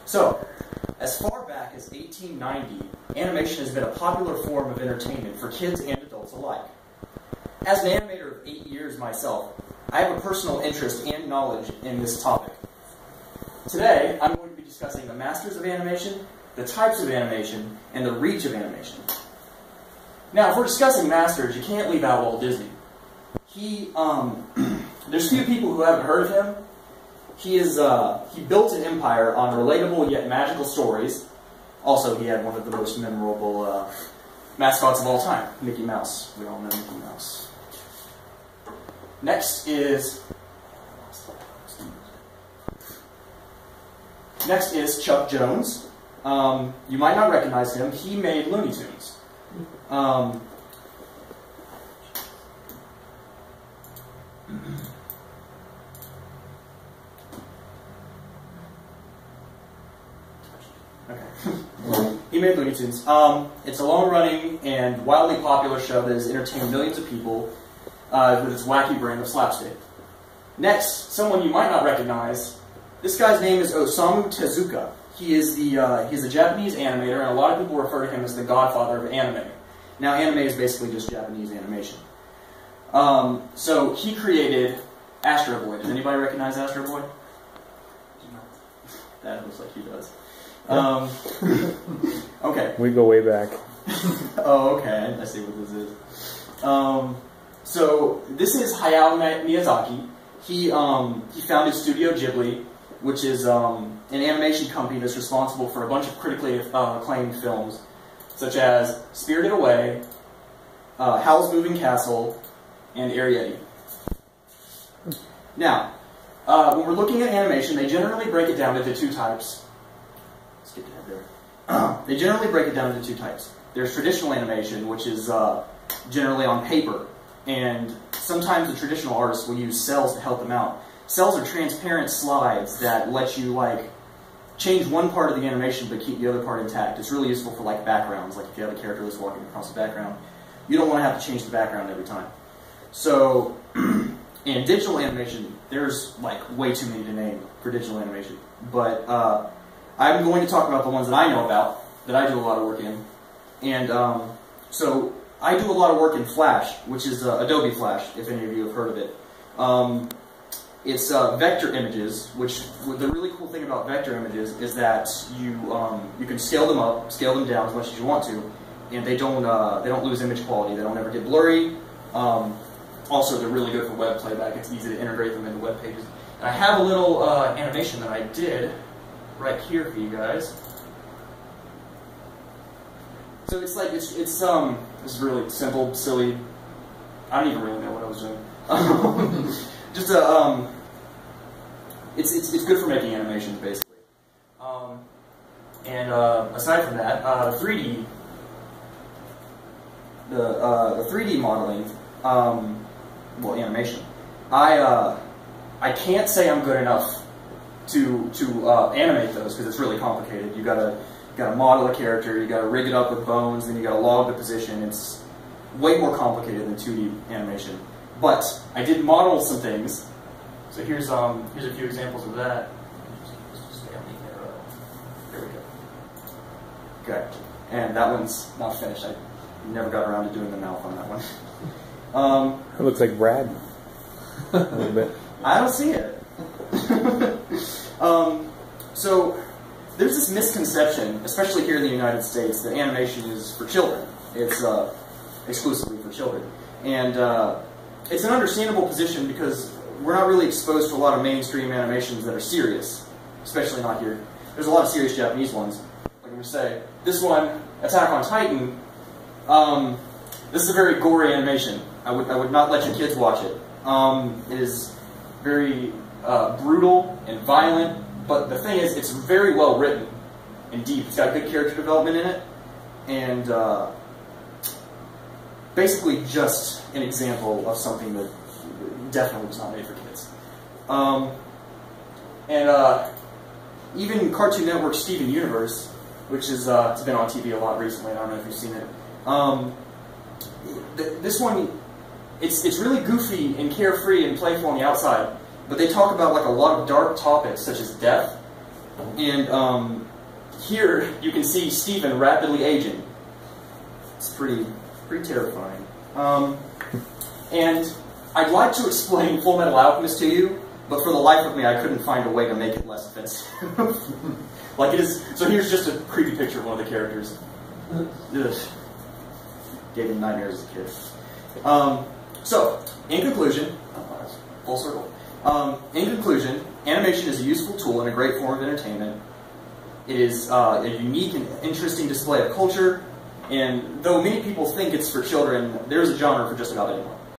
So, as far back as 1890, animation has been a popular form of entertainment for kids and adults alike. As an animator of 8 years myself, I have a personal interest and knowledge in this topic. Today, I'm going to be discussing the masters of animation, the types of animation, and the reach of animation. Now, if we're discussing masters, you can't leave out Walt Disney. There's few people who haven't heard of him. He built an empire on relatable yet magical stories. Also, he had one of the most memorable mascots of all time, Mickey Mouse. We all know Mickey Mouse. Next is Chuck Jones. You might not recognize him. He made Looney Tunes. He made Looney Tunes. It's a long-running and wildly popular show that has entertained millions of people with its wacky brand of slapstick. Next, someone you might not recognize. This guy's name is Osamu Tezuka. He's a Japanese animator, and a lot of people refer to him as the godfather of anime. Now, anime is basically just Japanese animation. So he created Astro Boy. Does anybody recognize Astro Boy? That looks like he does. Okay. We go way back. Oh, okay. I see what this is. So this is Hayao Miyazaki. He founded Studio Ghibli, which is an animation company that's responsible for a bunch of critically acclaimed films, such as Spirited Away, Howl's Moving Castle, and Arrietty. Now, when we're looking at animation, they generally break it down into two types. Skip ahead there. They generally break it down into two types. There's traditional animation, which is generally on paper, and sometimes the traditional artists will use cells to help them out. Cells are transparent slides that let you change one part of the animation but keep the other part intact. It's really useful for backgrounds, like if you have a character that's walking across the background. You don't want to have to change the background every time. So, in digital animation, there's way too many to name for digital animation. But I'm going to talk about the ones that I know about, that I do a lot of work in. And so I do a lot of work in Flash, which is Adobe Flash, if any of you have heard of it. It's vector images, which the really cool thing about vector images is that you can scale them up, scale them down as much as you want to, and they don't lose image quality. They don't ever get blurry. Also, they're really good for web playback. It's easy to integrate them into web pages. And I have a little animation that I did right here for you guys. So it's this is really simple, silly. I don't even really know what I was doing. Just it's good for making animations basically. Aside from that, the 3D modeling, well, animation. I can't say I'm good enough to animate those because it's really complicated. You gotta model a character, you gotta rig it up with bones, then you gotta log the position. It's way more complicated than 2D animation. But I did model some things. So here's a few examples of that. There we go. Okay, and that one's not finished. I never got around to doing the mouth on that one. It looks like Brad. A little bit. I don't see it. So there's this misconception, especially here in the United States, that animation is for children. It's exclusively for children. And it's an understandable position because we're not really exposed to a lot of mainstream animations that are serious, especially not here. There's a lot of serious Japanese ones. Like I'm going to say, this one, Attack on Titan, this is a very gory animation. I would not let your kids watch it. It is very brutal and violent, but the thing is, it's very well written and deep. It's got good character development in it, and basically just an example of something that definitely was not made for kids. Even Cartoon Network's Steven Universe, which is it's been on TV a lot recently. I don't know if you've seen it. This one, it's really goofy and carefree and playful on the outside, but they talk about a lot of dark topics such as death, And here you can see Stephen rapidly aging. It's pretty terrifying. And I'd like to explain Full Metal Alchemist to you, but for the life of me, I couldn't find a way to make it less offensive. Like it is. So here's just a creepy picture of one of the characters. Ugh. Gave him nightmares as a kid. So, in conclusion, full circle. In conclusion, animation is a useful tool and a great form of entertainment. It is a unique and interesting display of culture, and though many people think it's for children, there's a genre for just about anyone.